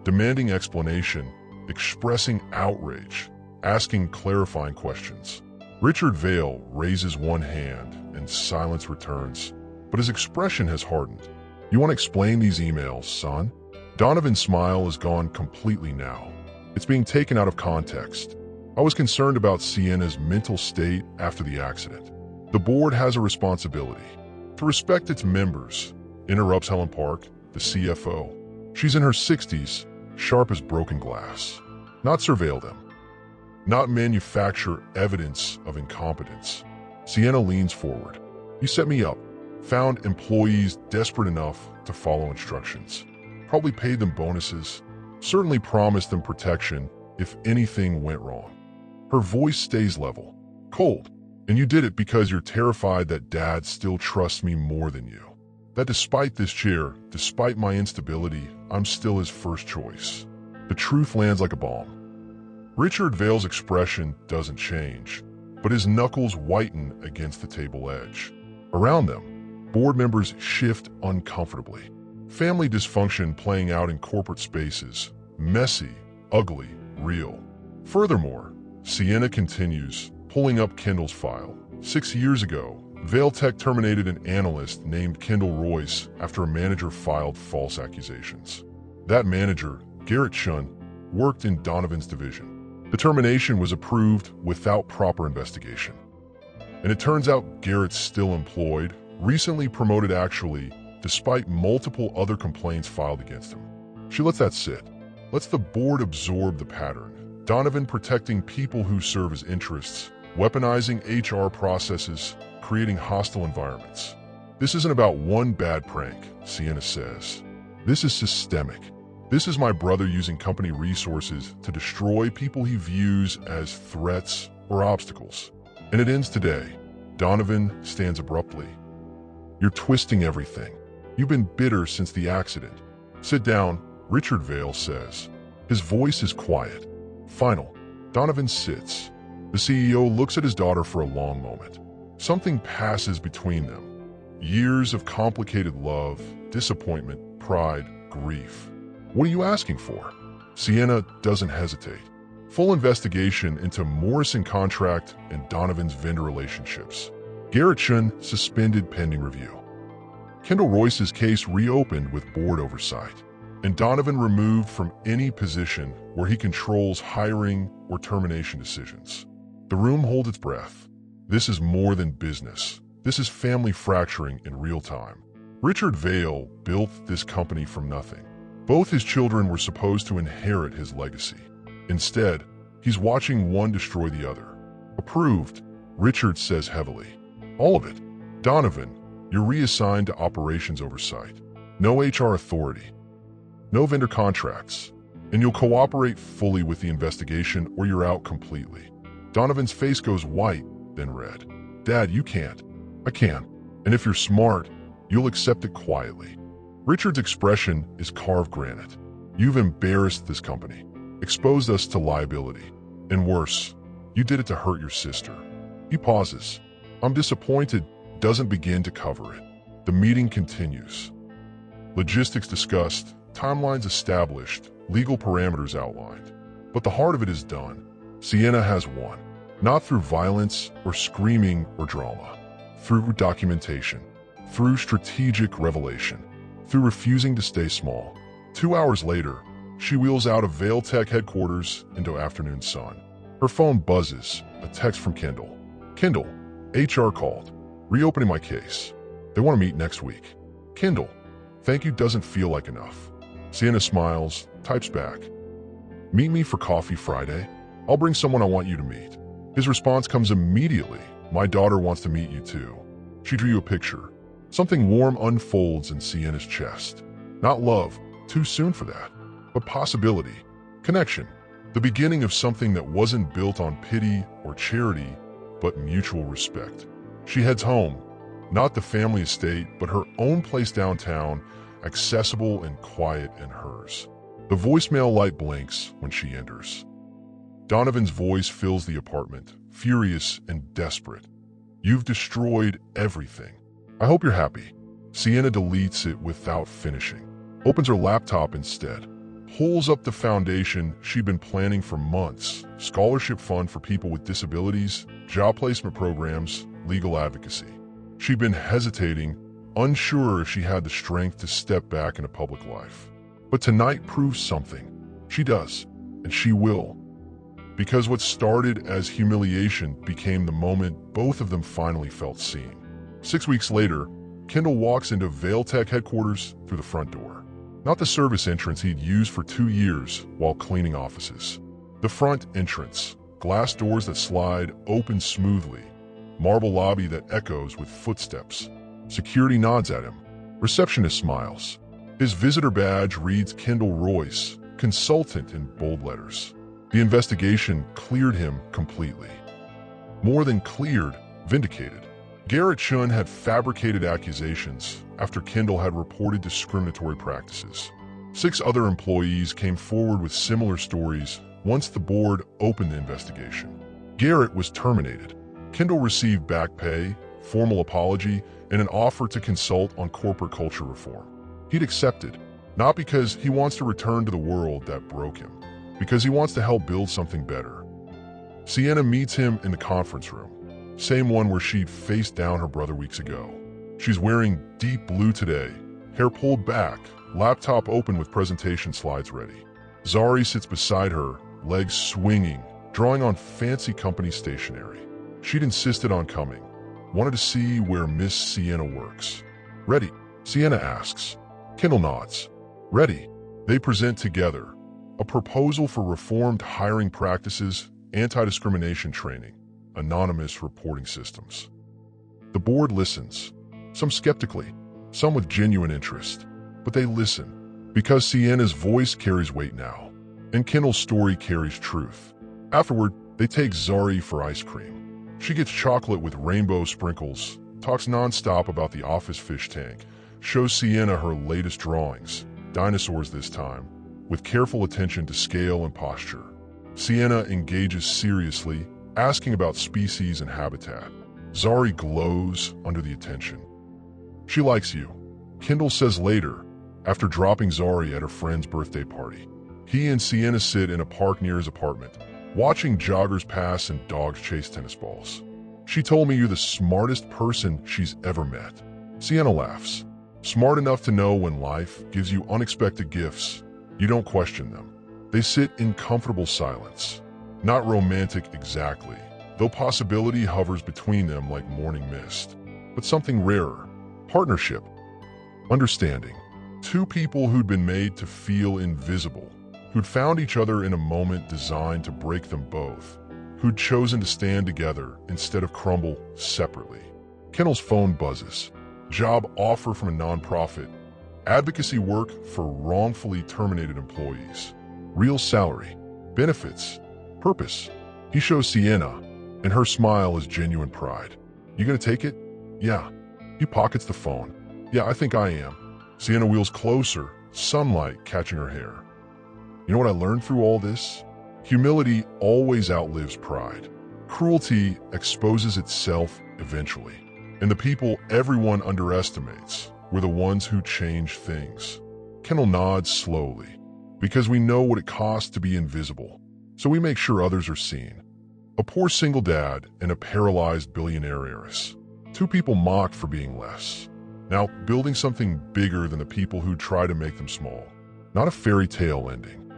Demanding explanation, expressing outrage, asking clarifying questions. Richard Vale raises one hand and silence returns, but his expression has hardened. You want to explain these emails, son? Donovan's smile is gone completely now. It's being taken out of context. I was concerned about Sienna's mental state after the accident. The board has a responsibility to respect its members, interrupts Helen Park, the CFO. She's in her 60s, sharp as broken glass. Not surveil them. Not manufacture evidence of incompetence. Sienna leans forward. You set me up. Found employees desperate enough to follow instructions. Probably paid them bonuses. Certainly promised them protection if anything went wrong. Her voice stays level, cold. And you did it because you're terrified that Dad still trusts me more than you. That despite this chair, despite my instability, I'm still his first choice. The truth lands like a bomb. Richard Vale's expression doesn't change, but his knuckles whiten against the table edge. Around them, board members shift uncomfortably. Family dysfunction playing out in corporate spaces. Messy, ugly, real. Furthermore, Sienna continues, pulling up Kendall's file. 6 years ago, Vale Tech terminated an analyst named Kendall Royce after a manager filed false accusations. That manager, Garrett Shun, worked in Donovan's division. The termination was approved without proper investigation. And it turns out Garrett's still employed, recently promoted actually, despite multiple other complaints filed against him. She lets that sit. Lets the board absorb the pattern. Donovan protecting people who serve his interests, weaponizing HR processes, creating hostile environments. This isn't about one bad prank, Sienna says. This is systemic. This is my brother using company resources to destroy people he views as threats or obstacles. And it ends today. Donovan stands abruptly. You're twisting everything. You've been bitter since the accident. Sit down, Richard Vale says. His voice is quiet. Final. Donovan sits. The CEO looks at his daughter for a long moment. Something passes between them. Years of complicated love, disappointment, pride, grief. What are you asking for? Sienna doesn't hesitate. Full investigation into Morrison contract and Donovan's vendor relationships. Garrett Shun suspended pending review. Kendall Royce's case reopened with board oversight. And Donovan removed from any position where he controls hiring or termination decisions. The room holds its breath. This is more than business. This is family fracturing in real time. Richard Vale built this company from nothing. Both his children were supposed to inherit his legacy. Instead, he's watching one destroy the other. Approved, Richard says heavily. All of it. Donovan, you're reassigned to operations oversight. No HR authority. No vendor contracts. And you'll cooperate fully with the investigation or you're out completely. Donovan's face goes white, then red. Dad, you can't. I can. And if you're smart, you'll accept it quietly. Richard's expression is carved granite. You've embarrassed this company, exposed us to liability. And worse, you did it to hurt your sister. He pauses. I'm disappointed, doesn't begin to cover it. The meeting continues. Logistics discussed, timelines established, legal parameters outlined. But the heart of it is done. Sienna has won. Not through violence or screaming or drama. Through documentation. Through strategic revelation. Through refusing to stay small. 2 hours later, she wheels out of Vale Tech headquarters into afternoon sun. Her phone buzzes, a text from Kendall. Kendall, HR called. Reopening my case. They want to meet next week. Kendall, thank you doesn't feel like enough. Sienna smiles, types back. Meet me for coffee Friday. I'll bring someone I want you to meet. His response comes immediately. My daughter wants to meet you too. She drew you a picture. Something warm unfolds in Sienna's chest. Not love, too soon for that, but possibility, connection, the beginning of something that wasn't built on pity or charity, but mutual respect. She heads home, not the family estate, but her own place downtown, accessible and quiet and hers. The voicemail light blinks when she enters. Donovan's voice fills the apartment, furious and desperate. You've destroyed everything. I hope you're happy. Sienna deletes it without finishing. Opens her laptop instead. Pulls up the foundation she'd been planning for months. Scholarship fund for people with disabilities, job placement programs, legal advocacy. She'd been hesitating, unsure if she had the strength to step back into public life. But tonight proves something. She does, and she will. Because what started as humiliation became the moment both of them finally felt seen. 6 weeks later, Kendall walks into Vale Tech headquarters through the front door. Not the service entrance he'd used for 2 years while cleaning offices. The front entrance, glass doors that slide open smoothly, marble lobby that echoes with footsteps. Security nods at him. Receptionist smiles. His visitor badge reads Kendall Royce, consultant in bold letters. The investigation cleared him completely. More than cleared, vindicated. Garrett Chun had fabricated accusations after Kendall had reported discriminatory practices. 6 other employees came forward with similar stories once the board opened the investigation. Garrett was terminated. Kendall received back pay, formal apology, and an offer to consult on corporate culture reform. He'd accepted, not because he wants to return to the world that broke him, because he wants to help build something better. Sienna meets him in the conference room. Same one where she'd faced down her brother weeks ago. She's wearing deep blue today, hair pulled back, laptop open with presentation slides ready. Zari sits beside her, legs swinging, drawing on fancy company stationery. She'd insisted on coming, wanted to see where Miss Sienna works. Ready? Sienna asks. Kendall nods. Ready. They present together. A proposal for reformed hiring practices, anti-discrimination training, anonymous reporting systems. The board listens, some skeptically, some with genuine interest, but they listen because Sienna's voice carries weight now, and Kendall's story carries truth. Afterward, they take Zari for ice cream. She gets chocolate with rainbow sprinkles, talks nonstop about the office fish tank, shows Sienna her latest drawings, dinosaurs this time, with careful attention to scale and posture. Sienna engages seriously, asking about species and habitat. Zari glows under the attention. She likes you, Kendall says later, after dropping Zari at her friend's birthday party. He and Sienna sit in a park near his apartment, watching joggers pass and dogs chase tennis balls. She told me you're the smartest person she's ever met. Sienna laughs. Smart enough to know when life gives you unexpected gifts, you don't question them. They sit in comfortable silence. Not romantic exactly, though possibility hovers between them like morning mist. But something rarer. Partnership. Understanding. 2 people who'd been made to feel invisible, who'd found each other in a moment designed to break them both, who'd chosen to stand together instead of crumble separately. Kendall's phone buzzes. Job offer from a nonprofit. Advocacy work for wrongfully terminated employees. Real salary. Benefits. Purpose. He shows Sienna, and her smile is genuine pride. You gonna take it? Yeah. He pockets the phone. Yeah, I think I am. Sienna wheels closer, sunlight catching her hair. You know what I learned through all this? Humility always outlives pride. Cruelty exposes itself eventually. And the people everyone underestimates were the ones who change things. Kendall nods slowly, because we know what it costs to be invisible, so we make sure others are seen. A poor single dad and a paralyzed billionaire heiress. Two people mocked for being less. Now building something bigger than the people who try to make them small. Not a fairy tale ending.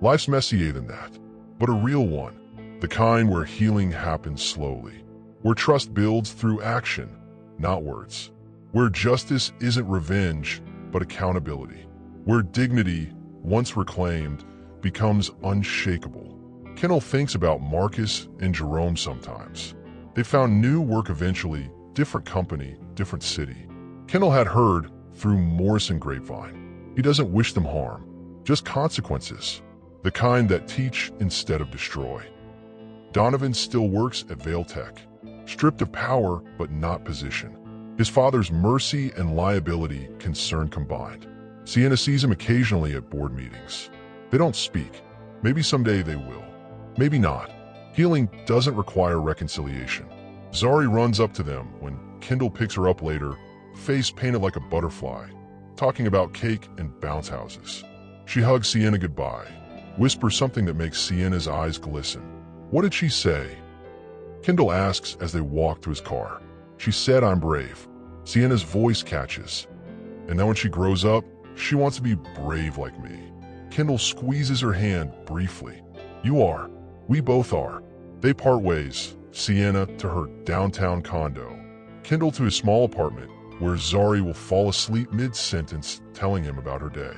Life's messier than that, but a real one. The kind where healing happens slowly. Where trust builds through action, not words. Where justice isn't revenge, but accountability. Where dignity, once reclaimed, becomes unshakable. Kendall thinks about Marcus and Jerome sometimes. They found new work eventually, different company, different city. Kendall had heard through Morrison grapevine. He doesn't wish them harm, just consequences. The kind that teach instead of destroy. Donovan still works at Vale Tech, stripped of power but not position. His father's mercy and liability concern combined. Sienna sees him occasionally at board meetings. They don't speak. Maybe someday they will. Maybe not. Healing doesn't require reconciliation. Zari runs up to them when Kendall picks her up later, face painted like a butterfly, talking about cake and bounce houses. She hugs Sienna goodbye, whispers something that makes Sienna's eyes glisten. What did she say? Kendall asks as they walk to his car. She said, "I'm brave." Sienna's voice catches. And then when she grows up, she wants to be brave like me. Kendall squeezes her hand briefly. You are. We both are. They part ways, Sienna to her downtown condo, Kendall to his small apartment, where Zari will fall asleep mid-sentence telling him about her day.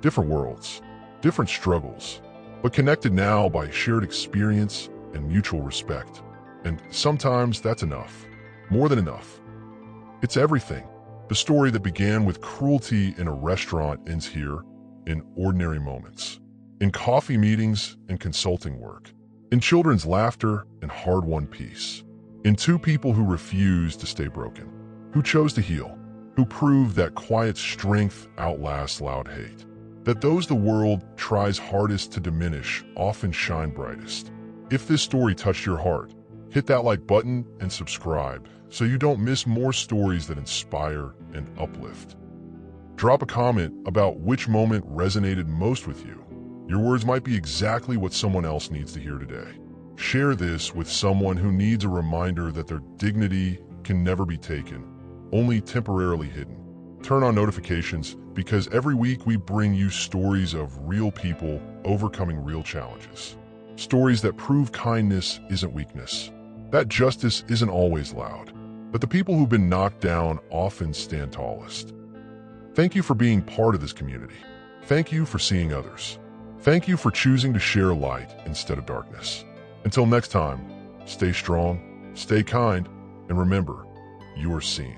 Different worlds, different struggles, but connected now by shared experience and mutual respect. And sometimes that's enough. More than enough. It's everything. The story that began with cruelty in a restaurant ends here, in ordinary moments. In coffee meetings and consulting work. In children's laughter and hard-won peace. In two people who refused to stay broken. Who chose to heal. Who proved that quiet strength outlasts loud hate. That those the world tries hardest to diminish often shine brightest. If this story touched your heart, hit that like button and subscribe so you don't miss more stories that inspire and uplift. Drop a comment about which moment resonated most with you. Your words might be exactly what someone else needs to hear today. Share this with someone who needs a reminder that their dignity can never be taken, only temporarily hidden. Turn on notifications because every week we bring you stories of real people overcoming real challenges. Stories that prove kindness isn't weakness, that justice isn't always loud, but the people who've been knocked down often stand tallest. Thank you for being part of this community. Thank you for seeing others. Thank you for choosing to share light instead of darkness. Until next time, stay strong, stay kind, and remember, you are seen.